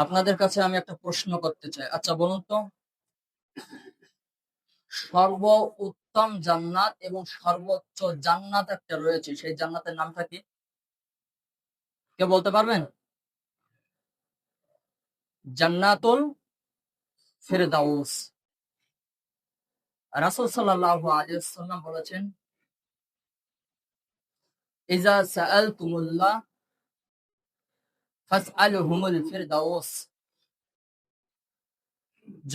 আপনাদের কাছে আমি একটা প্রশ্ন করতে চাই। আচ্ছা বলুন তো, সর্ব উত্তম জান্নাত এবং সর্বোচ্চ জান্নাত একটা রয়েছে। সেই জান্নাতের নামটা কি? কেউ বলতে পারবেন? জান্নাতুল ফেরদাউস। রাসূল সাল্লাল্লাহু আলাইহি ওয়াসাল্লাম বলেছেন, ইজা সাআলতুমুল্লাহ ফাসআলহুমুল ফিরদাউস।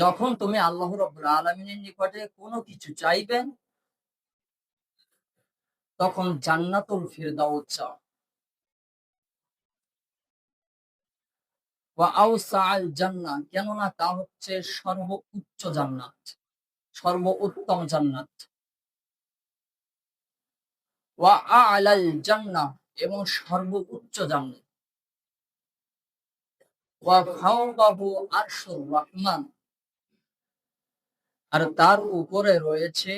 যখন তুমি আল্লাহ রাব্বুল আলামিনের নিকটে কোনো কিছু চাইবে, তখন জান্নাতুল ফিরদাউস চাও। ওয়া আওসাআল জান্নাহ, কেননা তা হচ্ছে সর্বোচ্চ জান্নাত, সর্বোত্তম জান্নাত। ওয়া আ'লাল জান্নাহ, এবং সর্বোচ্চ জান্নাত। ওয়া ফাওকাহু আরশুর রহমান, আর তার উপরে রয়েছে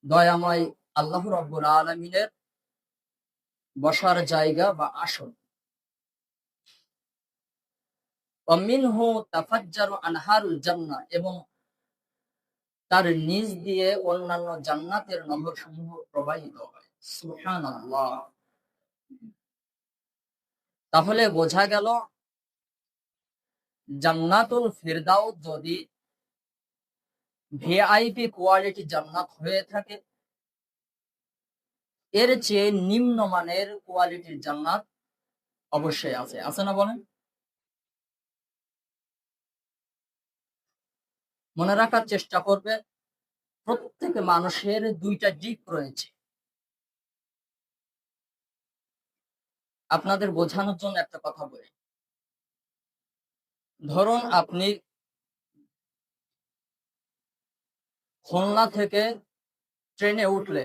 দয়াময় আল্লাহ রাব্বুল আলামিনের বসার জায়গা বা আসন। ওয়া মিনহু তাফাজ্জারু আনহারুল জান্নাহ, এবং তার নিচ দিয়ে অন্যান্য জান্নাতের নহরসমূহ প্রবাহিত হয়। সুবহানাল্লাহ। তাহলে বোঝা গেল, জান্নাতুল ফিরদাউস যদি ভিআইপি কোয়ালিটি জান্নাত হয়ে থাকে, এর চেয়ে নিম্নমানের কোয়ালিটির জান্নাত অবশ্যই আছে। আছে না বলেন? মনে রাখার চেষ্টা করবে, প্রত্যেক মানুষের দুইটা দিক রয়েছে। আপনাদের বোঝানোর জন্য একটা কথা বলি। ধরুন আপনি খুলনা থেকে ট্রেনে উঠলে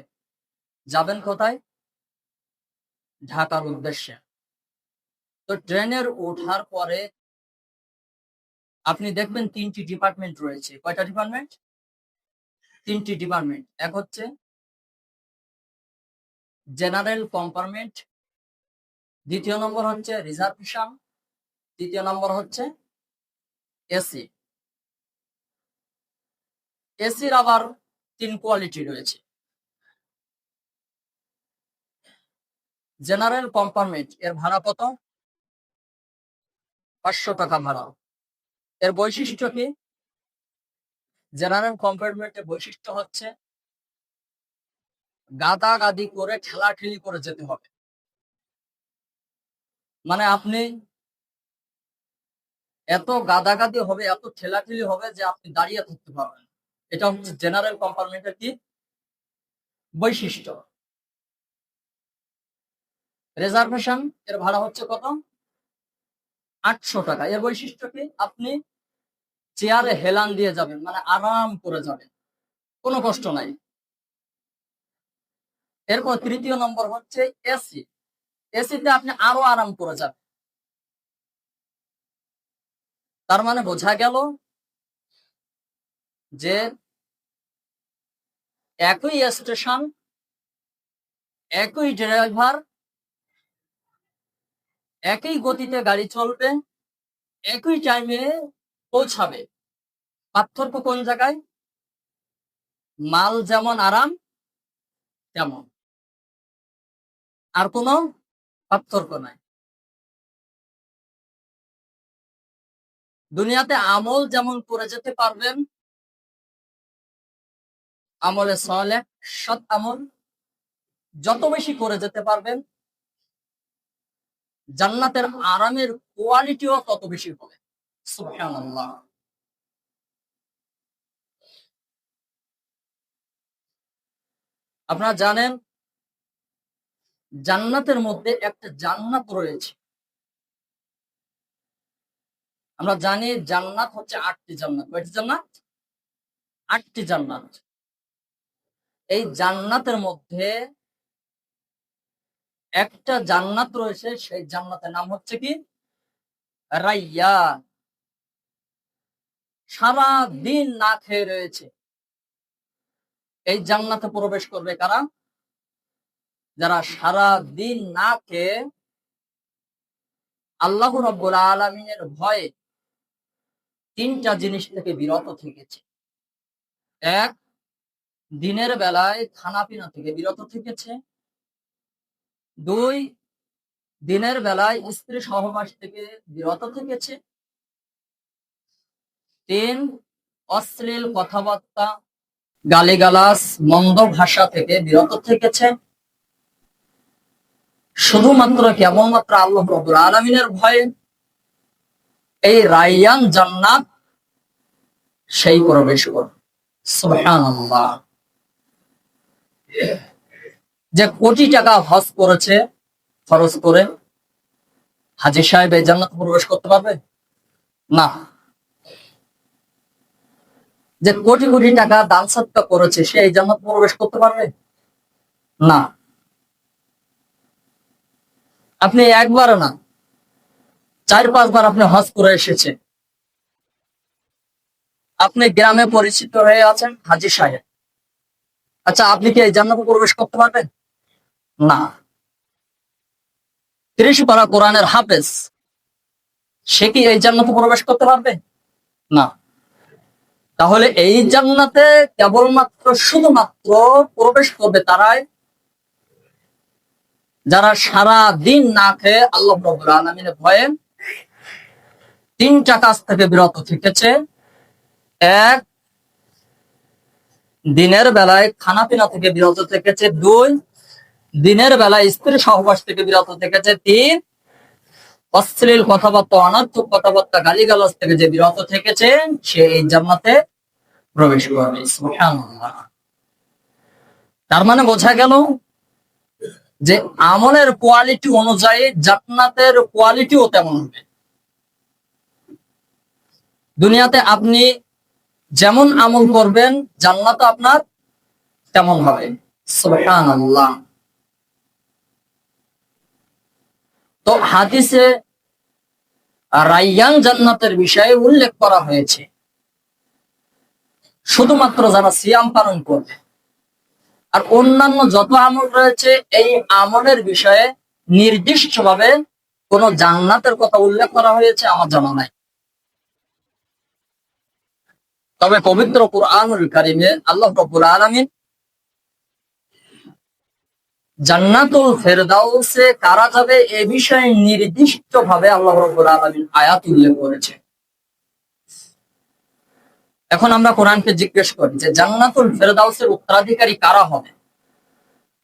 যাবেন কোথায়? ঢাকার উদ্দেশ্যে। তো ট্রেনের ওঠার পরে আপনি দেখবেন তিনটি ডিপার্টমেন্ট রয়েছে। কয়টা ডিপার্টমেন্ট? তিনটি ডিপার্টমেন্ট। এক হচ্ছে জেনারেল কম্পার্টমেন্ট, দ্বিতীয় নম্বর হচ্ছে রিজার্ভেশন, তৃতীয় নম্বর হচ্ছে এসি। এসির আবার তিন কোয়ালিটি রয়েছে। জেনারেল কম্পার্টমেন্ট এর ভাড়া কত? 500 টাকা ভাড়া। এর বৈশিষ্ট্য কি? জেনারেল কম্পার্টমেন্টের বৈশিষ্ট্য হচ্ছে গাদাগাদি করে ঠেলাঠেলি করে যেতে হবে। মানে আপনি এত গাদাগাদি হবে, এত ঠেলাঠেলি হবে যে আপনি দাঁড়িয়ে থাকতে পারবেন। এটা হচ্ছে জেনারেল কম্পার্টমেন্টের কি বৈশিষ্ট্য। রিজার্ভেশন এর ভাড়া হচ্ছে কত? 800 টাকা। এর বৈশিষ্ট্য কি? আপনি চেয়ারে হেলান দিয়ে যাবেন, মানে আরাম করে যাবেন, কোনো কষ্ট নাই। এরপর তৃতীয় নম্বর হচ্ছে এসি। এসিতে আপনি আরো আরাম করে যাবেন। তার মানে বোঝা গেল যে একই স্টেশন, একই ড্রাইভার, একই গতিতে গাড়ি চলবে, একই টাইমে পৌঁছাবে। পার্থক্য কোন জায়গায়? মাল যেমন আরাম তেমন, আর কোনো পার্থক্য নাই। দুনিয়াতে আমল যেমন করে যেতে পারবেন, আমলে সালেহ, সৎ আমল যত বেশি করে যেতে পারবেন, জান্নাতের আরামের কোয়ালিটিও তত বেশি হবে। সুবহানাল্লাহ। আপনারা জানেন, জান্নাতের মধ্যে একটা জান্নাত রয়েছে। আমরা জানি জান্নাত হচ্ছে 8টি জান্নাত। কয়টি জান্নাত? 8টি জান্নাত। এই জান্নাতের মধ্যে একটা জান্নাত রয়েছে, সেই জান্নাতের নাম হচ্ছে কি? রাইয়ান। সারা দিন না খেয়ে রয়েছে। এই জান্নাতে প্রবেশ করবে কারা? যারা সারা দিন না খেয়ে আল্লাহ রাব্বুল আলামিনের ভয়ে তিনটা জিনিস থেকে বিরত থেকেছে। এক, দিনের বেলায় খানাপিনা থেকে বিরত থেকেছে। দুই, দিনের বেলায় স্ত্রী সহবাস থেকে বিরত থেকেছে। তিন, অশ্লীল কথাবার্তা, গালিগালাজ, মন্দ ভাষা থেকে বিরত থেকেছে। শুধুমাত্র কেবলমাত্র আল্লাহ রাব্বুল আলামিনের ভয়ে এই রায়্যান জান্নাত সেই প্রবেশ করবে। সুবহানাল্লাহ। যে কোটি টাকা হজ করেছে খরচ করে, হাজী সাহেব এই জান্নাতে প্রবেশ করতে পারবে না। যে কোটি কোটি টাকা দান সদকা করেছে সে এই জান্নাতে প্রবেশ করতে পারবে না। আপনি একবার না 4-5 বার আপনি হজ করে এসেছে, আপনি গ্রামে পরিচিত হয়ে আছেন হাজী সাহেব, আচ্ছা আপনি কি এই জান্নাতে প্রবেশ করতে পারবেন না? 30 পারা কোরআনের হাফেজ, সে কি এই জান্নাতে প্রবেশ করতে পারবে না? তাহলে এই জান্নাতে কেবলমাত্র শুধুমাত্র প্রবেশ করবে তারাই যারা সারা দিন না খেয়ে আল্লাহ রাব্বুল আলামিনের ভয়ে তিনটা কাজ থেকে বিরত থেকেছে। এক, দিনের বেলায় খানাপিনা থেকে বিরত থেকেছে। দুই, দিনের বেলায় স্ত্রী সহবাস থেকে বিরত থেকেছে। তিন, অশ্লীল কথাবার্তা, অনর্থক কথাবার্তা, গালিগালাজ থেকে যে বিরত থেকেছে সে এই জান্নাতে প্রবেশ করবে। সুবহানাল্লাহ। তার মানে বোঝা গেল যে আমলের কোয়ালিটি অনুযায়ী জান্নাতের কোয়ালিটিও তেমন হবে। দুনিয়াতে আপনি যেমন আমল করবেন জান্নাত আপনার তেমন হবে। সুবহানাল্লাহ। তো হাদিসে রায়্যান জান্নাতের বিষয়ে উল্লেখ করা হয়েছে শুধুমাত্র যারা সিয়াম পালন করবে। আর অন্যান্য যত আমল রয়েছে এই আমলের বিষয়ে নির্দিষ্টভাবে কোন জান্নাতের কথা উল্লেখ করা হয়েছে আমার জানা নাই। তবে পবিত্র কুরআনুল কারীমে আল্লাহ রাব্বুল আলামিন জান্নাতুল ফেরদাউসে কারা যাবে এ বিষয়ে নির্দিষ্টভাবে আল্লাহ রাব্বুল আলামিন আয়াত উল্লেখ করেছে। এখন আমরা কোরআনকে জিজ্ঞেস করি যে জান্নাতুল ফেরদাউসের উত্তরাধিকারী কারা হবে,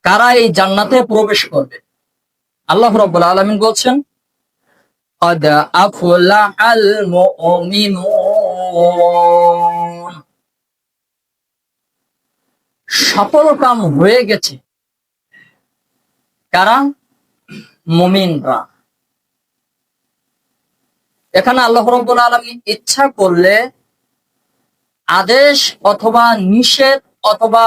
কারা এই জান্নাতে প্রবেশ করবে? আল্লাহ রাব্বুল আলামিন বলছেন قد أفلح المؤمنون, সফল কাম হয়ে গেছে কারা? মুমিনরা। এখানে আল্লাহ রাব্বুল আলামিন ইচ্ছা করলে আদেশ অথবা নিষেধ অথবা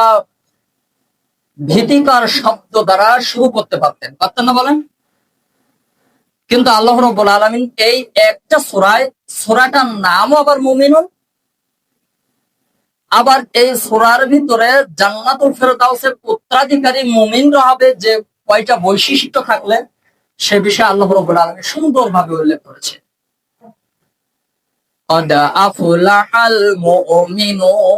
ভীতিকর শব্দ দ্বারা শুরু করতে পারতেন, পারতেন না বলেন? কিন্তু আল্লাহ রাব্বুল আলামিন এই একটা সূরাটার নামও আবার মুমিনুন, আবার এই সূরার ভিতরে জান্নাতুল ফেরদাউসের উত্তরাধিকারী মুমিনরা হবে যে কয়টা বৈশিষ্ট্য থাকলে সে বিষয়ে আল্লাহ রাব্বুল আলামিন সুন্দরভাবে উল্লেখ করেছে। قد أفلح المؤمنون,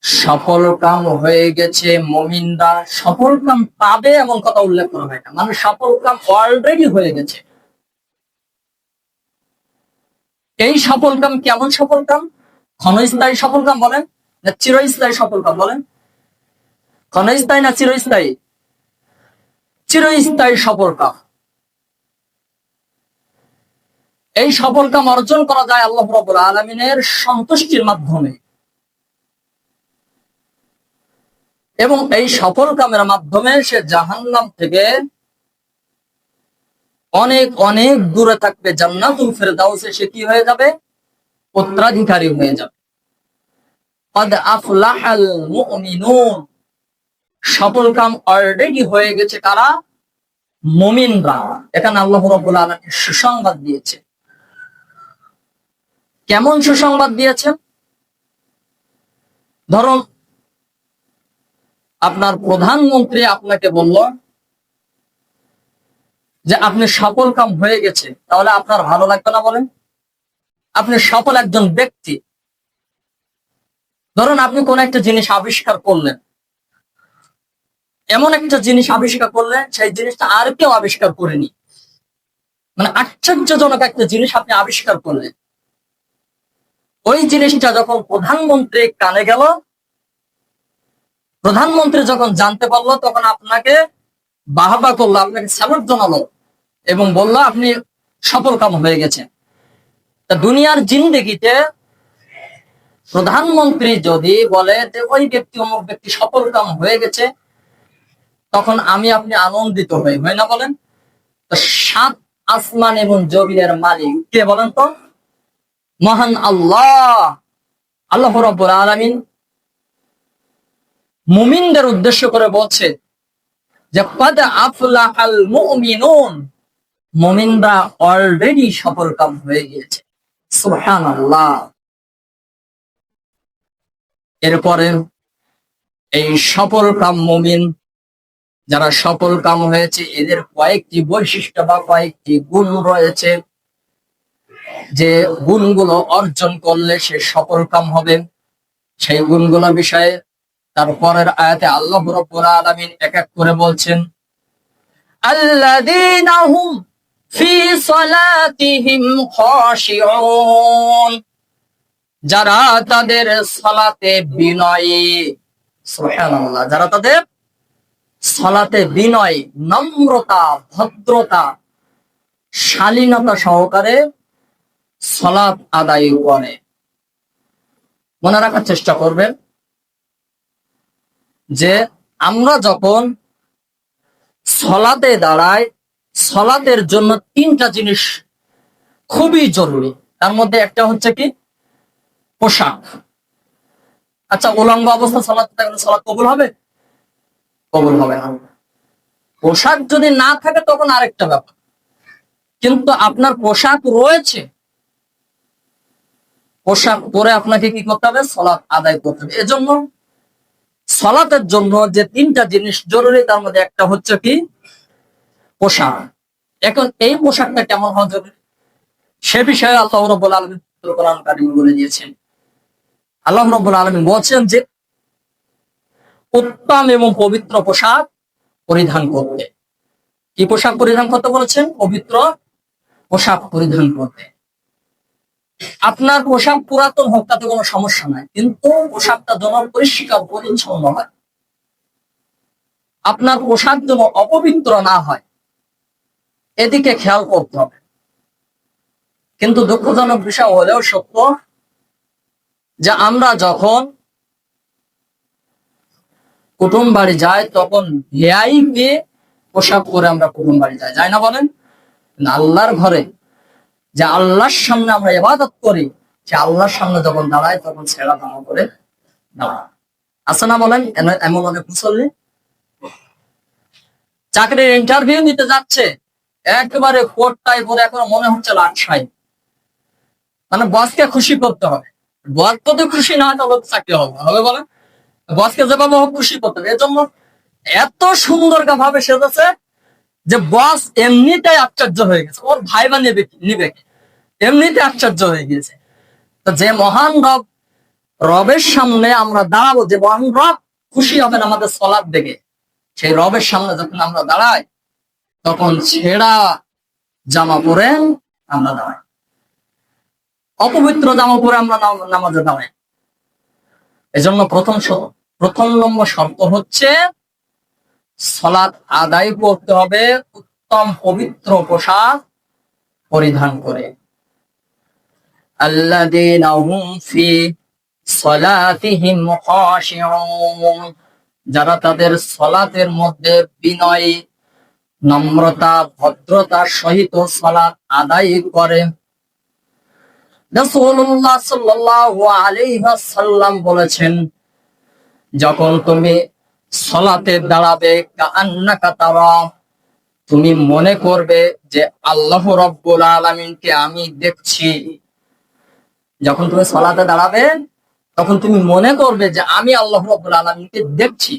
সফল কাম হয়ে গেছে মুমিনরা। সফল কাম পাবে এমন কথা উল্লেখ করা হয় না, মানে সফল কাম অলরেডি হয়ে গেছে। এই সফল কাম কেমন সফল কাম? ক্ষণস্থায়ী সফল কাম বলেন না চিরস্থায়ী সফল কাম বলেন? ক্ষণস্থায়ী না চিরস্থায়ী? চিরস্থায়ী সফল কাম। এই সফল কাম অর্জন করা যায় আল্লাহ রাব্বুল আলামিনের সন্তুষ্টির মাধ্যমে, এবং এই সফল কামের মাধ্যমে সে জাহান্নাম থেকে অনেক অনেক দূরে থাকবে। জান্নাতুল ফেরদাউসে সে কি হয়ে যাবে? উত্তরাধিকারী হয়ে যাবে। قد أفلح المؤمنون, সফল কাম অলরেডি হয়ে গেছে কারা? মুমিনরা। এখানে আল্লাহ রাব্বুল আলামিন সুসংবাদ দিয়েছে। কেমন সুসংবাদ দিয়েছেন? ধরুন আপনার প্রধানমন্ত্রী আপনাকে বলল যে আপনি সফল কাম হয়ে গেছে, তাহলে আপনার ভালো লাগবে না বলেন? আপনি সফল একজন ব্যক্তি। ধরুন আপনি কোন একটা জিনিস আবিষ্কার করলেন, এমন একটা জিনিস আবিষ্কার করলেন সেই জিনিসটা আর কেউ আবিষ্কার করেনি, মানে আশ্চর্যজনক একটা জিনিস আপনি আবিষ্কার করলেন। ওই জিনিসটা যখন প্রধানমন্ত্রী কানে গেল, প্রধানমন্ত্রী যখন জানতে পারলো, তখন আপনাকে বাহবা করলো, আপনাকে স্যালুট জানালো এবং বললো আপনি সফল কাম হয়ে গেছেন। তা দুনিয়ার জিন্দেগিতে প্রধানমন্ত্রী যদি বলে যে ওই ব্যক্তি অমুক ব্যক্তি সফল কাম হয়ে গেছে, তখন আমি আপনি আনন্দিত হই, হয় না বলেন? তো সাত আসমান এবং জমিনের মালিক কে বলেন তো? মহান আল্লাহ। আল্লাহ রাব্বুল আলামিন মুমিনদের উদ্দেশ্য করে বলছে যে কাদ আফলাহাল মুমিনুন, মুমিনরা অলরেডি সফল কাম হয়ে গিয়েছে। সুবহানাল্লাহ। এরপরে এই সফল কাম মুমিন যারা সফল কাম হয়েছে, এদের কয়েকটি বৈশিষ্ট্য বা কয়েকটি গুণ রয়েছে, যে গুণগুলো অর্জন করলে সে সফল কাম হবে। সেই গুণগুলো বিষয়ে তারপরের আয়াতে আল্লাহ রাব্বুল আলামিন এক এক করে বলছেন, আল্লাযীনা হুম ফি সালাতিহিম খাশিউন, যারা তাদের সালাতে বিনয়ী। সুবহানাল্লাহ। যারা তাদের সালাতে বিনয়, নম্রতা, ভদ্রতা, শালীনতা সহকারে সালাত আদায় করে। মনে রাখার চেষ্টা করবেন যে আমরা যখন সালাতে দাঁড়াই, সালাতের জন্য তিনটা জিনিস খুবই জরুরি। তার মধ্যে একটা হচ্ছে কি? পোশাক। আচ্ছা, উলঙ্গ অবস্থা সালাতে থাকলে সালাত কবুল হবে? কবুল হবে না। পোশাক যদি না থাকে তখন আরেকটা ব্যাপার, কিন্তু আপনার পোশাক রয়েছে, পোশাক পরে আপনাকে কি করতে হবে? সালাত আদায় করতে হবে। এজন্য সালাতের জন্য যে তিনটা জিনিস জরুরি, তার মধ্যে একটা হচ্ছে কি? পোশাক। এখন এই পোশাকটা কেমন হওয়া জরুরি, সে বিষয়ে আল্লাহ রাব্বুল আলামিন কোরআন কারীমে বলে দিয়েছেন। আল্লাহ রাব্বুল আলামিন বলছেন যে উত্তম এবং পবিত্র পোশাক পরিধান করতে। কি পোশাক পরিধান করতে বলেছেন? পবিত্র পোশাক পরিধান করতে। আপনার পোশাক পুরাতন হোক তাতে কোনো সমস্যা নাই, কিন্তু পোশাকটা যেন পরিষ্কার পরিচ্ছন্ন হয়, আপনার পোশাক যেন অপবিত্র না হয়, এদিকে খেয়াল করতে হবে। কিন্তু দুঃখজনক বিষয় হলেও সত্য যে আমরা যখন কুটুম বাড়ি যাই, তখন ভিআইপি পোশাক পরে আমরা কুটুম বাড়ি যাই, যাই না বলেন? আল্লাহর ঘরে, যে আল্লাহর সামনে আমরা ইবাদত করি, সে আল্লাহর সামনে যখন দাঁড়ায় তখন ছেঁড়া জামা করে দাঁড়ায়। আছে না বলেন? এমন অনেক মুসল্লি চাকরির ইন্টারভিউ নিতে যাচ্ছে, একেবারে কোট টাই পরে, এখন মনে হচ্ছে লাটসাই, মানে বসকে খুশি করতে হবে। বস যদি খুশি না হয় তাহলে চাকরি হবে হবে বলেন? বসকে যেভাবে হোক খুশি করতে হবে। এজন্য এত সুন্দর ভাবে সেজেছে যে বস এমনিটাই আশ্চর্য হয়ে গেছে, ওর ভাইবা নিবে কি, এমনিতে আশ্চর্য হয়ে গিয়েছে। তো যে মহান রবের সামনে আমরা দাঁড়াবো, যে মহান রব খুশি হবেন আমাদের সালাত দেখে, সেই রবের সামনে যখন আমরা দাঁড়াই, তখন ছেঁড়া জামা পরে আমরা দাঁড়াই, অপবিত্র জামা পরে আমরা নামাজে দাঁড়াই। এজন্য প্রথম নম্বর শর্ত হচ্ছে সালাত আদায় করতে হবে উত্তম পবিত্র পোশাক পরিধান করে। আল্লাযীনা হুম ফি সালাতিহিম খাশিউন, যারা তাদের সালাতের মধ্যে বিনয়, নম্রতা, ভদ্রতার সহিত সালাত আদায় করে। রাসূলুল্লাহ সাল্লাল্লাহু আলাইহি ওয়াসাল্লাম বলেছেন, যখন তুমি সালাতে দাঁড়াবে, কাআন্নাকা তারা, তুমি মনে করবে যে আল্লাহ রাব্বুল আলামিনকে আমি দেখছি। যখন তুমি সালাতে দাঁড়াবে, তখন তুমি মনে করবে যে আমি আল্লাহ রাব্বুল আলামিনকে দেখছি।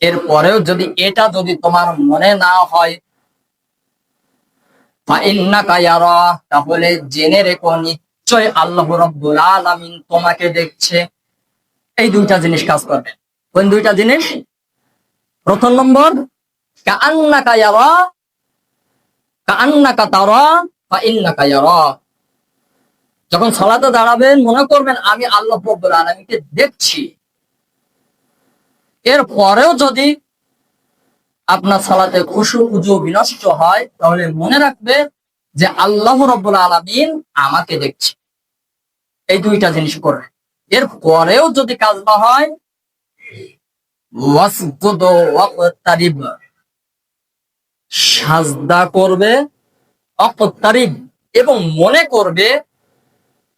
এরপরেও যদি এটা তোমার মনে না হয়, ফাইন্নাকা ইয়ারা, তাহলে জেনে রেখো নিশ্চয় আল্লাহ রাব্বুল আলামিন তোমাকে দেখছে। এই দুইটা জিনিস কাজ করবে। কোন দুইটা জিনিস? প্রথম নম্বর কাআন্নাকা ইয়ারা, কাআন্নাকা তারা ফাইন্নাকা ইয়ারা। যখন সালাতে দাঁড়াবেন মনে করবেন আমি আল্লাহ রাব্বুল আলামিনকে দেখছি। এর পরেও যদি আপনার সালাতে খুশু খুজু বিনষ্ট হয়, তাহলে মনে রাখবে যে আল্লাহ রাব্বুল আলামিন আমাকে দেখছে। এই দুইটা জিনিস করবে। এর পরেও যদি কাজ না হয়, ওয়াসজুদ ওয়াকতারিব, সাজদা করবে, ওয়াকতারিব, এবং মনে করবে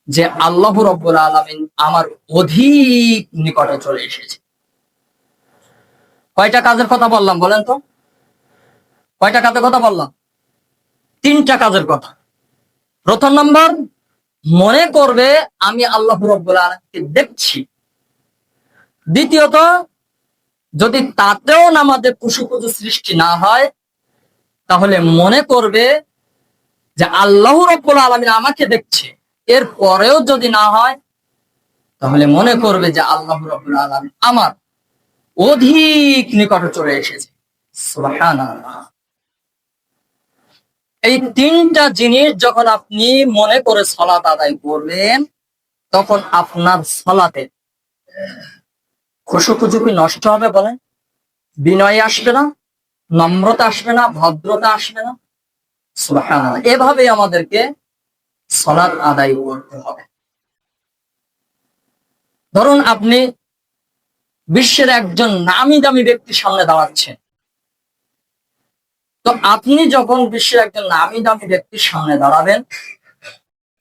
যে আল্লাহ রাব্বুল আলামিন আমার অধিক নিকটে চলে এসেছে। কয়টা কাজের কথা বললাম বলেন তো? কয়টা কাজের কথা বললাম? তিনটা কাজের কথা। প্রথম নম্বর, মনে করবে আমি আল্লাহ রাব্বুল আলামিনকে দেখছি। দ্বিতীয়ত, যদি তাতেও নামাজে কুসুকুজু সৃষ্টি না হয়, তাহলে মনে করবে যে আল্লাহ রাব্বুল আলামিন আমাকে দেখছে। এর পরেও যদি না হয়, তাহলে মনে করবে যে আল্লাহ রাব্বুল আলামিন আমার অধিক নিকটে চলে এসেছে। সুবহানাল্লাহ। এই তিনটা জিনিস যখন আপনি মনে করে সালাত আদায় করবেন, তখন আপনার সালাতে খুশু-খুজু কি নষ্ট হবে বলেন? বিনয় আসবে না, নম্রতা আসবে না, ভদ্রতা আসবে না? সুবহানাল্লাহ। এভাবে আমাদেরকে সালাত আদায় করতে হবে। ধরুন আপনি বিশ্বের একজন নামি দামি ব্যক্তির সামনে দাঁড়াচ্ছেন, তো আপনি যখন বিশ্বের একজন নামি দামি ব্যক্তির সামনে দাঁড়াবেন,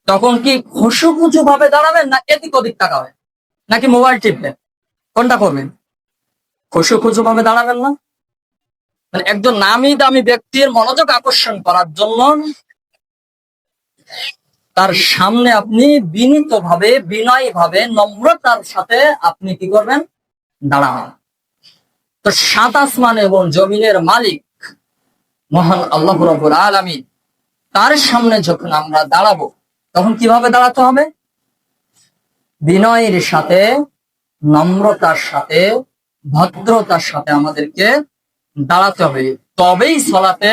তখন কি খুশু-খুজু ভাবে দাঁড়াবেন, না এদিক ওদিক তাকাবেন, নাকি মোবাইল টিপবেন? কোনটা করবেন? খুশু-খুজু ভাবে দাঁড়াবেন না? মানে একজন নামি দামি ব্যক্তির মনোযোগ আকর্ষণ করার জন্য তার সামনে আপনি বিনীত ভাবে, বিনয়ী ভাবে, নম্রতার সাথে আপনি কি করবেন? দাঁড়াবেন। তো সাত আসমান এবং জমিনের মালিক মহান আল্লাহ রাব্বুল আলামিন, তার সামনে যখন আমরা দাঁড়াবো, তখন কিভাবে দাঁড়াতে হবে? বিনয়ের সাথে, নম্রতার সাথে, ভদ্রতার সাথে আমাদেরকে দাঁড়াতে হবে। তবেই সালাতে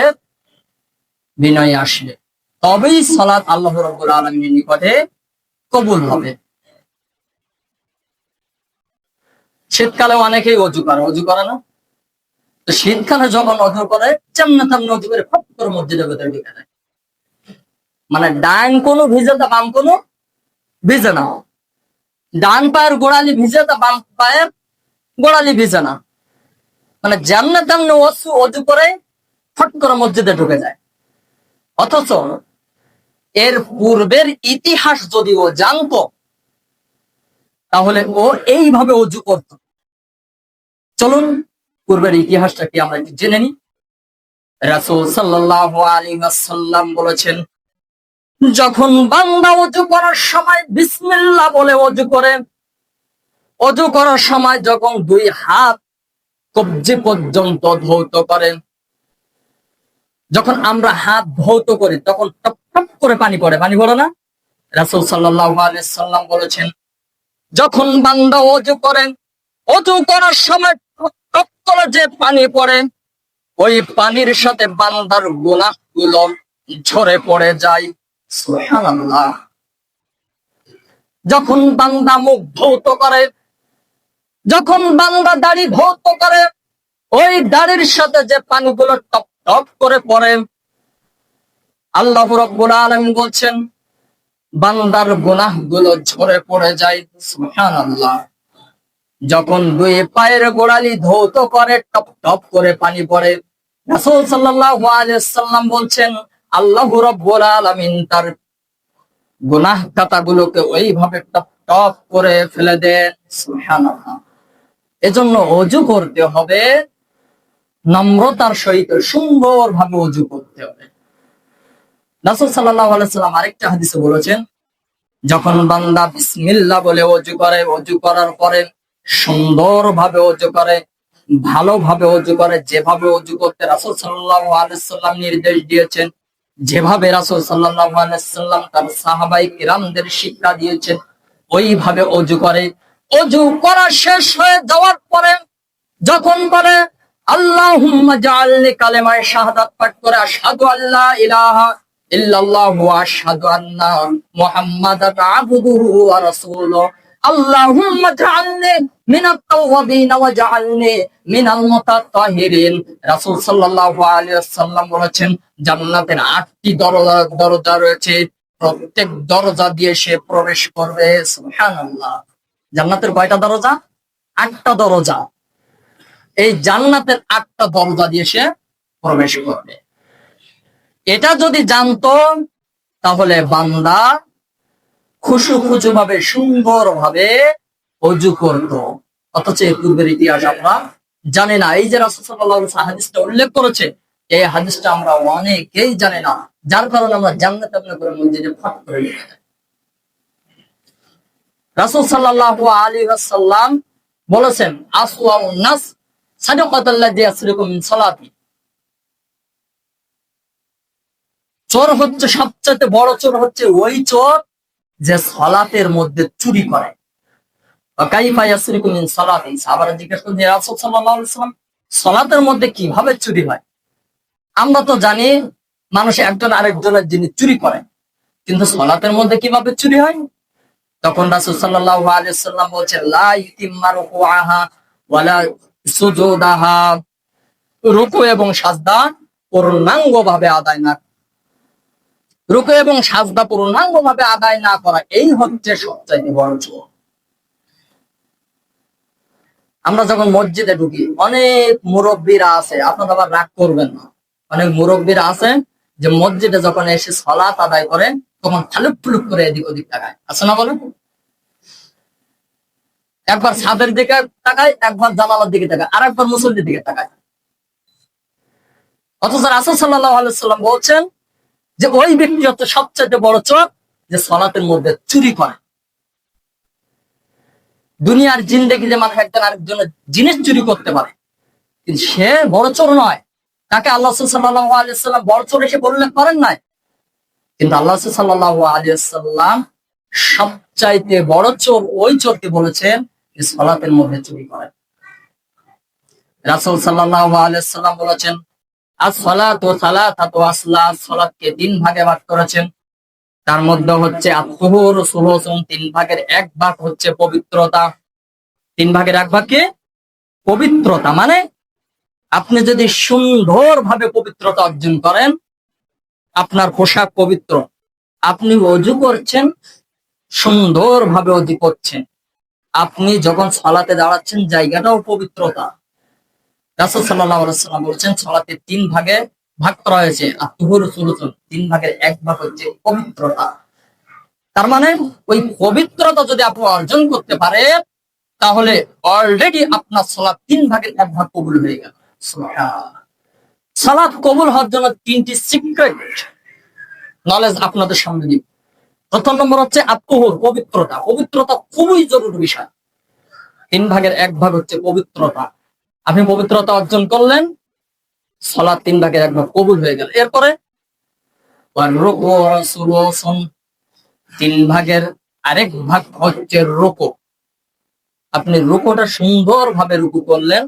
বিনয় আসবে, তবেই সালাত আল্লাহ রাব্বুল আলামিনের নিকটে কবুল হবে। শীতকালে অনেকেই অজু করে, অজু করে না? তো শীতকালে যখন অজু করে, যেমন তেমন অজু করে ফট করে মসজিদের ভেতরে ঢুকে যায়। মানে ডান কোনো ভিজে তা বাম কোনো ভিজে না, ডান পায়ের গোড়ালি ভিজে তা বাম পায়ের গোড়ালি ভিজে না। মানে যেমন তেমন অজু করে ফট করে মসজিদে ঢুকে যায়। অথচ এর পূর্বের ইতিহাস যদি ও জানতো, তাহলে ও এইভাবে অজু করত। চলুন পূর্বের ইতিহাসটা কি আমরা একটু জেনে নিই। রাসূল সাল্লাল্লাহু আলাইহি ওয়াসাল্লাম বলেছেন, যখন বান্দা অজু করার সময় বিসমিল্লাহ বলে অজু করে, অজু করার সময় যখন দুই হাত কবজি পর্যন্ত ধৌত করেন, যখন আমরা হাত ধৌত করি তখন টপ টপ করে পানি পড়ে, পানি পড়ে না? রাসূল সাল্লাল্লাহু আলাইহি ওয়াসাল্লাম বলেছেন, যখন বান্দা অজু করেন, অজু করার সময় টপ টপ করে যে পানি পড়ে, ওই পানির সাথে বান্দার গুনাহগুলো ঝরে পড়ে যায়। সুবহানাল্লাহ। যখন বান্দা মুখ ধৌত করে, যখন বান্দা দাড়ি ধৌত করে, ওই দাড়ির সাথে যে পানিগুলো টপ টপ করে পড়ে, আল্লাহ রাব্বুল আলামিন বলছেন বান্দার গুনাহগুলো ঝরে পড়ে যায়। সুবহানাল্লাহ। যখন দুই পায়ের গোড়ালি ধৌত করে, টপ টপ করে পানি পড়ে, রাসূল সাল্লাল্লাহু আলাইহি ওয়াসাল্লাম বলছেন আল্লাহ রাব্বুল আলামিন তার গুনাহ খাতাগুলোকে ওইভাবে টপ টপ করে ফেলে দেন। সুবহানাল্লাহ। এজন্য অজু করতে হবে নম্রতার সহিত, সুন্দরভাবে অজু করতে হবে। রাসূল সাল্লাল্লাহু আলাইহি ওয়াসাল্লাম আরেকটা হাদিসে বলেছেন, যখন বান্দা বিসমিল্লাহ বলে অজু করে, অজু করার পরে সুন্দরভাবে অজু করে, ভালোভাবে অজু করে, যেভাবে অজু করতে রাসূল সাল্লাল্লাহু আলাইহি ওয়াসাল্লাম নির্দেশ দিয়েছেন, যেভাবে রাসূল সাল্লাল্লাহু আলাইহি সাল্লাম তার সাহাবায়ে কিরামদের শিক্ষা দিয়েছেন ওইভাবে ওযু করে। ওযু করা শেষ হয়ে যাওয়ার পরে যখন বলে আল্লাহুম্মা জাআলনি কালেমায়ে শাহাদাত পাঠ করে আশহাদু আল্লা ইলাহা ইল্লাল্লাহু ওয়া আশহাদু আন্না মুহাম্মাদান আবদুহু ওয়া রাসূলুহু আল্লাহুম্মা জাআলনি মিনাত তাওয়াবিন ওয়া জাআলনি মিনাল মুতাতাহিরিন। রাসূল সাল্লাল্লাহু আলাইহি ওয়াসাল্লাম বলেছেন জান্নাতের 8টি দরজা রয়েছে, প্রত্যেক দরজা দিয়ে সে প্রবেশ করবে। সুবহানাল্লাহ। জান্নাতের কয়টা দরজা? 8টা দরজা। এই জান্নাতের 8টা দরজা দিয়ে সে প্রবেশ করবে। এটা যদি জানতো তাহলে বান্দা খুশু ভাবে সুন্দর ভাবে ওযু করত। অথচ এর পূর্বের ইতিহাস আমরা জানি না। এই যে রাসূল সাল্লাল্লাহু আলাইহি ওয়াসাল্লাম হাদিসটা উল্লেখ করেছে, এই হাদিসটা আমরা অনেকেই জানি না, যার কারণে আমরা জান্নাতে মনে করে মসজিদে ফাঁক করে নিয়ে যাই। রাসূল সাল্লাল্লাহু আলাইহি ওয়াসাল্লাম বলেছেন আসওয়াউন নাস সাদাকাতুল্লাযী ইয়াসরিকু মিন সালাতি। চোর হচ্ছে সবচেয়ে বড় চোর হচ্ছে ওই চোর যে সালাতের মধ্যে চুরি করে। কাইফা ইয়াসরিকু মিন সালাতি, সাহাবারা জিজ্ঞেস করলেন ইয়া রাসূল সাল্লাল্লাহু আলাইহি ওয়াসাল্লাম সালাতের মধ্যে কিভাবে চুরি হয়? আমরা তো জানি মানুষ একজন আরেকজনের জিনিস চুরি করে, কিন্তু সালাতের মধ্যে কিভাবে চুরি হয়? তখন রাসূল সাল্লাল্লাহু আলাইহি ওয়াসাল্লাম বলেছেন লা ইউতিম্মা রুকুআহা ওয়ালা সুজুদাহা, রুকু এবং সাজদা পূর্ণাঙ্গভাবে আদায় না, রুকু এবং সাজদা পূর্ণাঙ্গভাবে আদায় না করা, এই হচ্ছে সবচেয়ে বড় চোর। আমরা যখন মসজিদে ঢুকি অনেক মুরব্বীরা আছে, আপনারা আবার রাগ করবেন না, অনেক মুরব্বীরা আছে যে মসজিদে যখন এসে সালাত আদায় করেন তখন থালুক ফুলুক করে এদিক ওদিক তাকায়, আছে না বলেন? একবার ছাদের দিকে তাকায়, একবার জানালার দিকে তাকায়, আর একবার মুসল্লির দিকে তাকায়। অথচ রাসূল সাল্লাল্লাহু আলাইহি ওয়াসাল্লাম বলছেন যে ওই ব্যক্তি হচ্ছে সবচেয়ে বড় চোর যে সালাতের মধ্যে চুরি করে। দুনিয়ার জিন্দেগিতে মানুষ একজন আরেকজনের জিনিস চুরি করতে পারে, কিন্তু সে বড় চোর নয়। তাকে আল্লাহ সাল্লাল্লাহু আলাইহি ওয়াসাল্লাম বড় চোর এসে উল্লেখ করেন নাই, কিন্তু আল্লাহ সাল্লাল্লাহু আলাইহি ওয়াসাল্লাম সবচাইতে বড় চোর ওই চোরকে বলেছেন যে সালাতের মধ্যে চুরি করে। রাসূল সাল্লাল্লাহু আলাইহি ওয়াসাল্লাম বলেছেন as-সালাতু সালাতাতু আসলাস, সালাতকে 3 ভাগে ভাগ করেছেন। তার মধ্যে হচ্ছে আত-তুহুর সুলুসুন, 3 ভাগের 1 ভাগ হচ্ছে পবিত্রতা। 3 ভাগের 1 ভাগ কি? পবিত্রতা। মানে আপনি যদি সুন্দরভাবে পবিত্রতা অর্জন করেন, আপনার পোশাক পবিত্র, আপনি ওযু করছেন সুন্দরভাবে ওযু করছেন, আপনি যখন সালাতে দাঁড়াচ্ছেন জায়গাটাও পবিত্রতা। রাসূল সাল্লাল্লাহু আলাইহি ওয়াসাল্লাম বলেছেন সালাতে 3 ভাগে ভাগ করা হয়েছে, আত-তুহুর সুলুসুন, 3 ভাগের 1 ভাগ হচ্ছে পবিত্রতা। তার মানে ওই পবিত্রতা যদি আপনি অর্জন করতে পারেন তাহলে অলরেডি আপনার সালাত 3 ভাগের 1 ভাগ কবুল হয়ে গেল। সুবহানাল্লাহ। সালাত কবুল হওয়ার জন্য 3টি সিক্রেট নলেজ আপনাদের সামনে দিব। প্রথম নম্বর হচ্ছে আত-তুহুর, পবিত্রতা। পবিত্রতা খুবই জরুরি বিষয়। 3 ভাগের 1 ভাগ হচ্ছে পবিত্রতা। আপনি পবিত্রতা অর্জন করলেন, সালাত 3 ভাগের 1 ভাগ কবুল হয়ে গেল। এরপরে 3 ভাগের আরেক ভাগ হচ্ছে রুকু। আপনি রুকুটা সুন্দরভাবে রুকু করলেন,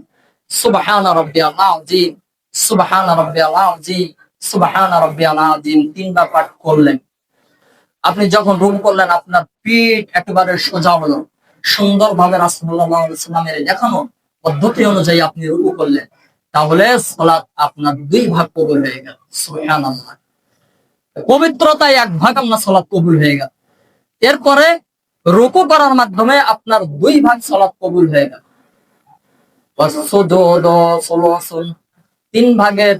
সুবহানা রাব্বিয়াল আযীম, সুবহানা রাব্বিয়াল আযীম, সুবহানা রাব্বিয়াল আযীম 3 বার পাঠ করলেন। আপনি যখন রুকু করলেন আপনার পিঠ একেবারে সোজা হলো, সুন্দরভাবে রাসূলুল্লাহ সাল্লাল্লাহু আলাইহি ওয়াসাল্লামের দেখানো পদ্ধতি অনুযায়ী আপনি রুকু করলেন, তাহলে সালাত আপনার 2 ভাগ কবুল হয়ে গেল। সুবহানাল্লাহ। পবিত্রতায় 1 ভাগ আপনার সালাত কবুল হয়ে গেল। এরপরে রুকু করার মাধ্যমে আপনার 2 ভাগ সালাত কবুল হয়ে গেল। ওয়াসজুদু সুলুসুন, 3 ভাগের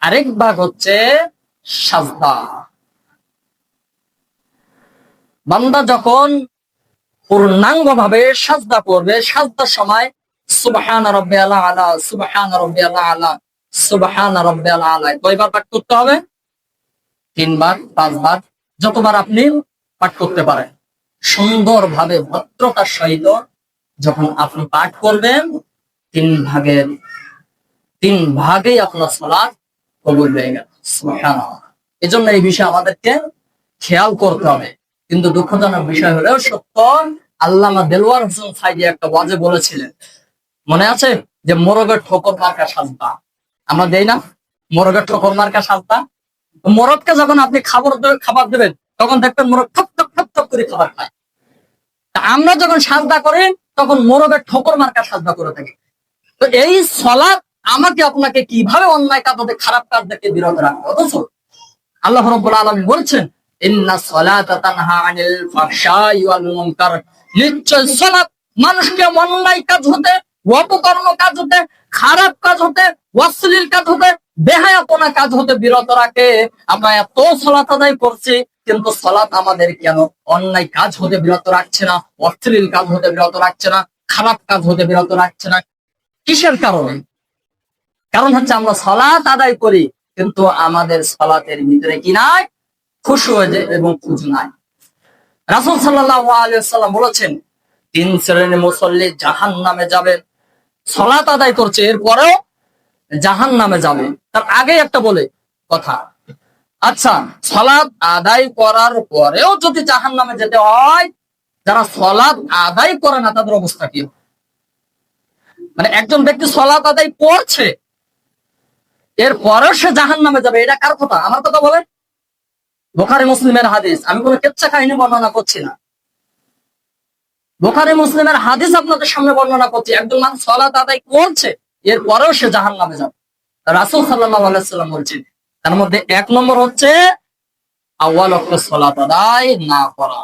আরেক ভাগ হচ্ছে সাজদা। বান্দা যখন পূর্ণাঙ্গভাবে সাজদা করবে, সাজদার সময় সুবহানা রাব্বিয়াল আলা, সুবহানা রাব্বিয়াল আলা, সুবহানা রাব্বিয়াল আলা কয়বার পাঠ করতে হবে? 3 বার, 5 বার, যতবার আপনি পাঠ করতে পারেন। সুন্দরভাবে ভদ্রতার সহিত যখন আপনি পাঠ করবেন, 3 ভাগেই আপনার সালাত কবুল হয়ে গেল। সুবহানাল্লাহ। এজন্য এই বিষয়ে আমাদেরকে খেয়াল করতে হবে। কিন্তু দুঃখজনক বিষয় হলেও সত্য, আল্লামা দেলওয়ার হোসেন সাইদি একটা ওয়াজে বলেছিলেন, মনে আছে, যে মোরগের ঠোকর মার্কা সাজদা আমরা দেই না, মোরগের ঠোকর মার্কা সাজদা। মোরগকে যখন আপনি খাবার দেবেন তখন দেখবেন মোরগ ঠপ ঠপ ঠপ ঠপ করে খাবার খায়। আমরা যখন সাজদা করি তখন মোরগের ঠোকর মার্কা সাজদা করে থাকি। তো এই সালাত আমাকে আপনাকে কিভাবে অন্যায় কাজ হতে, খারাপ কাজ থেকে বিরত রাখবে। অথচ আল্লাহ রাব্বুল আলামিন বলছেন, ইন্নাস সালাতা তানহা আনিল ফাহশাই ওয়াল মুনকার, নিশ্চয় সালাত মানুষকে অন্যায় কাজ হতে, অপকর্ম কাজ হতে, খারাপ কাজ হতে, অশ্লীল কাজ হতে, বেহায়াপনা কাজ হতে বিরত রাখে। আমরা এত সালাত আদায় করছি, কিন্তু সালাত আমাদের কেন অন্যায় কাজ হতে বিরত রাখছে না, অশ্লীল কাজ হতে বিরত রাখছে না, খারাপ কাজ হতে বিরত রাখছে না? কিসের কারণে? কারণ হচ্ছে আমরা সালাত আদায় করি, কিন্তু আমাদের সালাতের ভিতরে কি নাই? খুশু এবং খুজু নাই। রাসূল সাল্লাল্লাহু আলাইহি ওয়াসাল্লাম বলেছেন, 3 শ্রেণীর মুসল্লি জাহান্নামে যাবে। সালাত আদায় করছে এরপরেও জাহান্নামে যাবে। তার আগে একটা বলে কথা, আচ্ছা সালাত আদায় করার পরেও যদি জাহান্নামে যেতে হয়, যারা সালাত আদায় করে না তাদের অবস্থা কি? মানে একজন ব্যক্তি সালাত আদায় করছে, এরপরেও সে জাহান্নামে যাবে, এটা কার কথা? আমার কথা বলে? বুখারী মুসলিমের হাদিস। আমি কোনো কেচ্ছা কাহিনী বর্ণনা করছি না, বুখারী মুসলিমের হাদিস আপনাদের সামনে বর্ণনা করছি। একজন মানুষ সালাত আদায় করছে, এরপরেও সে জাহান্নামে যাবে। রাসূল সাল্লাল্লাহু আলাইহি ওয়াসাল্লাম বলছেন, তার মধ্যে 1 নম্বর হচ্ছে আউয়াল ওয়াক্তে সালাত আদায় না করা।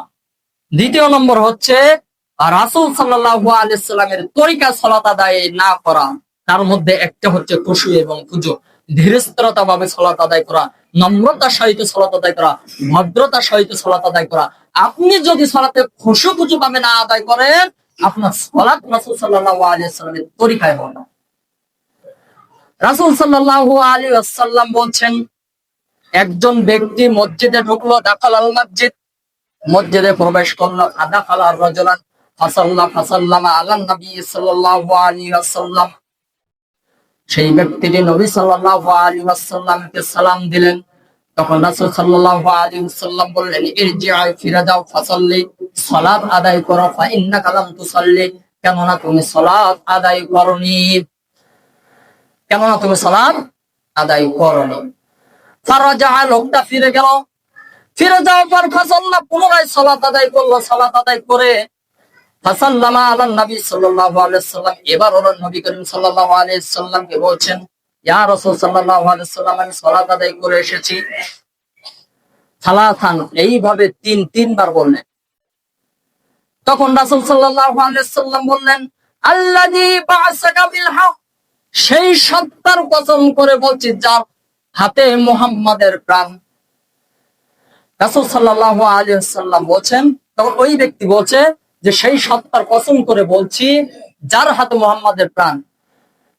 2য় নম্বর হচ্ছে রাসূল সাল্লাল্লাহু আলাইহি ওয়াসাল্লামের তরিকা সালাত আদায় না করা। তার মধ্যে একটা হচ্ছে খুশু এবং খুজু, ধীরস্থিরতা ভাবে সালাত আদায় করা, নম্রতার সহিত সালাত আদায় করা, ভদ্রতার সহিত সালাত আদায় করা। আপনি যদি সালাতে খুশু খুজু ভাবে না আদায় করেন, আপনার সালাত রাসূল সাল্লাল্লাহু আলাইহি ওয়াসাল্লামের তরিকায় হবে না। রাসূল সাল্লাল্লাহু আলাইহি ওয়াসাল্লাম বলছেন, একজন ব্যক্তি মসজিদে ঢুকলো, দাখাল আল মসজিদ, মসজিদে প্রবেশ করলো, আদাখাল আর রাজুলান ফাসাল্লামা আলান নবী সাল্লাল্লাহু আলাইহি ওয়াসাল্লাম, সেই ব্যক্তিটি নবী সাল্লাল্লাহু আলাইহি ওয়াসাল্লামকে সালাম দিলেন। তখন রাসূল সাল্লাল্লাহু আলাইহি ওয়াসাল্লাম বললেন, ইরজিআ, ফিরে যাও, ফাসাল্লি, সালাত আদায় করো, ফা ইন্নাকা লাম তুসাল্লি, কেননা তুমি সালাত আদায় করনি, কেননা তুমি সালাত আদায় করনি। ফারাজা, লোকটা ফিরে গেল, ফিরে যাওয়ার পর ফাসাল্লা, পুনরায় সালাত আদায় করলো। সালাত আদায় করে ফাসাল্লামা আলান নবী সাল্লাল্লাহু আলাইহি ওয়াসাল্লাম, এবার ওরা নবী করিম সাল্লাল্লাহু আলাইহি ওয়াসাল্লামকে বলছেন, ইয়া রাসূল সাল্লাল্লাহু আলাইহি ওয়াসাল্লাম, আমি সালাত আদায় করে এসেছি। সালাতান, এইভাবে 3বার বললেন। তখন রাসূল সাল্লাল্লাহু আলাইহি ওয়াসাল্লাম বললেন, আল্লাযী বা'আসাকা বিল হক, সেই সত্তার কসম করে বলছি যার হাতে মুহাম্মাদের প্রাণ। রাসূল সাল্লাল্লাহু আলাইহি ওয়াসাল্লাম বলছেন, তখন ওই ব্যক্তি বলছে যে সেই সত্তার কসম করে বলছি যার হাতে মুহাম্মাদের প্রাণ,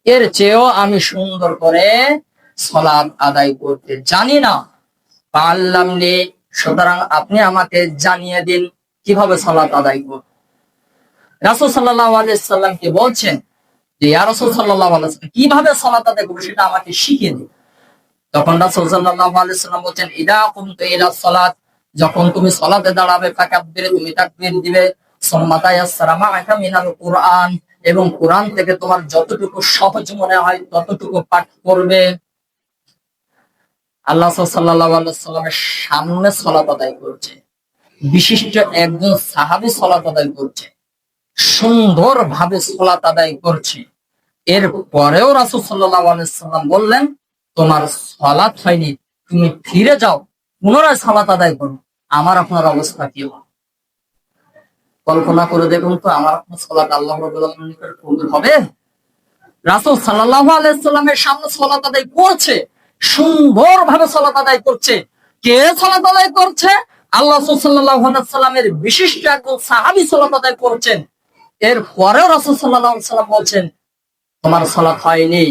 এর চেয়েও আমি সুন্দর করে সালাত আদায় করতে জানি না। পারলামনি, সুতরাং আপনি আমাকে জানিয়ে দিন কিভাবে সালাত আদায় করব। রাসূল সাল্লাল্লাহু আলাইহি ওয়াসাল্লামকে বলছেন যে, ইয়া রাসূল সাল্লাল্লাহু আলাইহি ওয়াসাল্লাম, কিভাবে সালাত আদায় করব সেটা আমাকে শিখিয়ে দিন। তখন রাসূল সাল্লাল্লাহু আলাইহি ওয়াসাল্লাম বলছেন, ইদা কুমতু ইলা সালাত, যখন তুমি সালাতে দাঁড়াবে, ফাকাব্বির, তুমি তাকবীর দিবে, সুম্মা তায়াসসারা মাআকা মিনাল কুরআন, এবং কোরআন থেকে তোমার যতটুকু সহজ মনে হয় ততটুকু পাঠ করবে। আল্লাহ সাল্লাল্লাহু আলাইহি ওয়াসাল্লামের সামনে সালাত আদায় করছে, বিশিষ্ট একজন সাহাবী সালাত আদায় করছে, সুন্দরভাবে সালাত আদায় করছে। এর পরেও রাসূল সাল্লাল্লাহু আলাইহি ওয়াসাল্লাম বললেন, তোমার সালাত হয়নি, তুমি ফিরে যাও, পুনরায় সালাত আদায় করো। আমার আপনার অবস্থা কি হবে? কল্পনা করে দেখুন তো, আমার আপনার সালাত আল্লাহ রাব্বুল আলামিনের নিকট কবুল হবে? রাসূল সাল্লাল্লাহু আলাইহি ওয়াসাল্লামের সামনে সালাত আদায় করছে, সুন্দরভাবে সালাত আদায় করছে। কে সালাত আদায় করছে? আল্লাহ রাসূল সাল্লাল্লাহু আলাইহি ওয়াসাল্লামের বিশিষ্ট একজন সাহাবী সালাত আদায় করছেন। এর পরেও রাসূল সাল্লাল্লাহু আলাইহি ওয়াসাল্লাম বলছেন, তোমার সালাত হয়নি।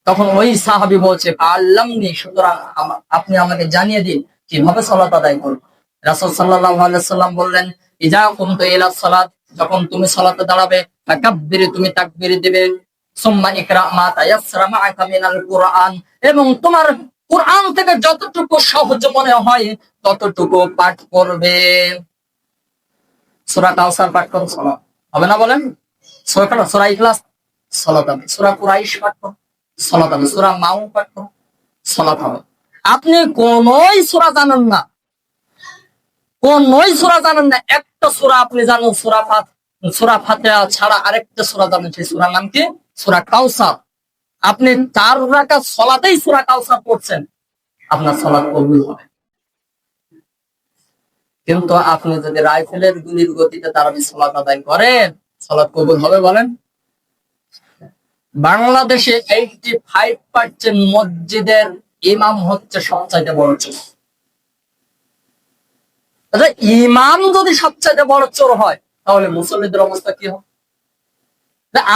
তখন ওই সাহাবী বলছে, আল্লামনি, সুতরাং আপনি আমাকে জানিয়ে দিন কিভাবে সালাত আদায় করব। রাসূল সাল্লাল্লাহু আলাইহি ওয়াসাল্লাম বললেন, ইজা কুমতু ইলা সালাত, যখন তুমি সালাতে দাঁড়াবে, ফাকাব্বির, তুমি তাকবীর দিবে, সুম্মা ইকরা মা তায়াসসারা মাআকা মিনাল কুরআন, এবং তোমার কোরআন থেকে যতটুকু সহজ মনে হয় ততটুকু পাঠ করবে। সূরা কাউসার পাঠ করো, সালাত হবে না বলেন? সূরা ইখলাস, সালাত হবে। সূরা কুরাইশ পাঠ করো, সালাত হবে। সূরা মাউন পাঠ করো, সালাত হবে। আপনি কোনই সূরা জানেন না, কোনই সূরা জানেন না, একটা সূরা আপনি জানেন, সূরা ফাতিহা ছাড়া আরেকটা সূরা জানেন, সেই সূরার নাম কি? সূরা কাউসার। আপনি 4 রাকাত সালাতেই সূরা কাউসার পড়ছেন, আপনার সালাত কবুল হবে। কিন্তু আপনি যদি রাইফেলের গুলির গতিতে তারাবি সালাত আদায় করেন, সালাত কবুল হবে বলেন? বাংলাদেশে 85% মসজিদের ইমাম হচ্ছে সবচাইতে বড় চোর। আচ্ছা, ইমাম যদি সবচাইতে বড় চোর হয় তাহলে মুসল্লিদের অবস্থা কি হবে?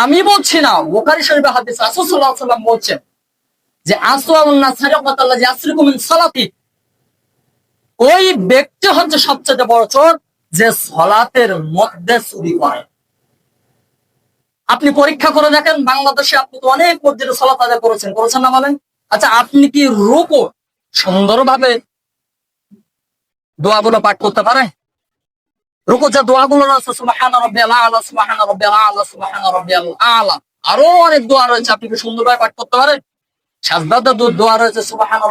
আমি বলছি না, বুখারী শরীফে হাদিস রাসূল সাল্লাল্লাহু আলাইহি ওয়াসাল্লাম বলছেন যে আসওয়াউন নাস সারাকাতাল্লাযী ইয়াসরিকু মিন সালাতি, ওই ব্যক্তি হচ্ছে সবচেয়ে বড় চোর যে সালাতের মধ্যে চুরি করে। আপনি পরীক্ষা করে দেখেন, বাংলাদেশে আপনি তো অনেক মসজিদে সালাত আদায় করেছেন না বলেন? আচ্ছা, আপনি কি রুকু সুন্দরভাবে দোয়াগুলো পাঠ করতে পারেন? রুকু যে দোয়াগুলো রয়েছে, সুবহান রাব্বিয়াল আলা, সুবহান রাব্বিয়াল আলা, সুবহান রাব্বিয়াল আলা, আরো অনেক দোয়া রয়েছে, আপনি কি সুন্দরভাবে পাঠ করতে পারেন? সাজদাতে দোয়া রয়েছে, সুবহান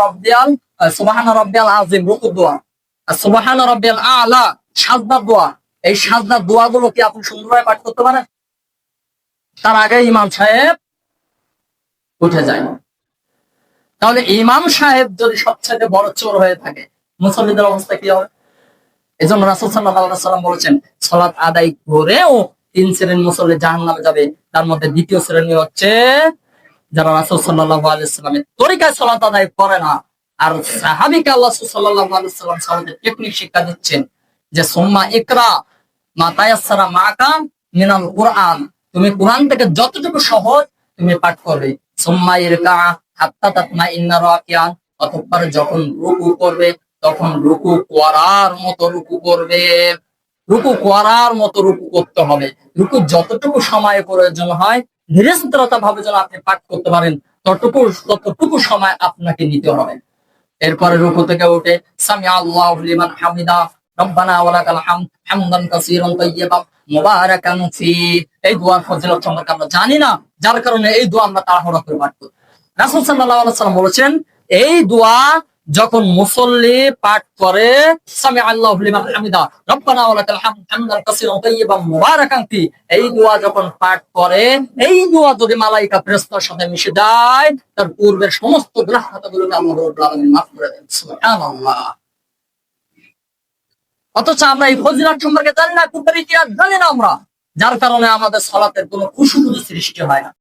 রাব্বিয়াল আযীম রুকু দোয়া, আর সুবহান রাব্বিয়াল আলা সাজদার দোয়া। এই সাজদার দোয়াগুলো কি আপনি সুন্দরভাবে পাঠ করতে পারেন? তার আগে ইমাম সাহেব উঠে যায়। তাহলে ইমাম সাহেব যদি সবচেয়ে বড় চোর হয়ে থাকে, মুসল্লিদের অবস্থা কি হবে? এই জন্য রাসূল সাল্লাল্লাহু আলাইহি ওয়াসাল্লাম বলেছেন, সালাত আদায় করেও 3 শ্রেণীর মুসল্লি জাহান্নামে যাবে। তার মধ্যে দ্বিতীয় শ্রেণী হচ্ছে যারা রাসূল সাল্লাল্লাহু আলাইহি ওয়াসাল্লামের তরিকায় সালাত আদায় করে না। আর সাহাবীকে আল্লাহ রাসূল সাল্লাল্লাহু আলাইহি ওয়াসাল্লাম সালাতের টেকনিক শিক্ষা দিচ্ছেন যে সুম্মা ইকরা মা তায়াসসারা মাকা মিনাল কুরআন, তুমি কোরআন থেকে যতটুকু সহজ তুমি পাঠ করবে। সুম্মা ইরকা হাত্তা তাতমাইন্না রাকিয়ান, অতঃপর যখন রুকু করবে তখন রুকু করার মতো রুকু করবে। রুকু করার মতো রুকু করতে হবে। রুকু যতটুকু সময় প্রয়োজন হয় ধীরস্থিরতা ভাবে যেন আপনি পাঠ করতে পারেন, ততটুকু সময় আপনাকে নিতে হবে। এরপরে রুকু থেকে উঠে সামিআ আল্লাহু লিমান হামিদা রব্বানা ওয়া লাকাল হামদ হামদান কাসীরান তাইয়্যিবান মুবারাকান ফি, এই দোয়ার ফজিলত সম্পর্কে আমরা জানি না, যার কারণে এই দোয়া আমরা তাড়াহুড়া করে পাঠ করি। রাসূল সাল্লাল্লাহু আলাইহি ওয়াসাল্লাম বলেছেন, এই দোয়া যখন মুসল্লি পাঠ করে, সামিআ আল্লাহু লিমান হামিদা রব্বানা ওয়া লাকাল হামদ হামদান কাসীরান তাইয়্যিবান মুবারাকান ফি, এই দোয়া যখন পাঠ করে, এই দোয়া যদি মালায়েকা ফেরেশতার সাথে মিশে যায়, তার পূর্বের সমস্ত গুনাহ খাতাগুলোকে আল্লাহ রাব্বুল আলামিন মাফ করে দেন। সুবহানাল্লাহ। অথচ আমরা এই ফজিলত সম্পর্কে জানি না, কুফার ইতিহাস জানি না আমরা, যার কারণে আমাদের সালাতের কোনো খুশুখুশু সৃষ্টি হয় না।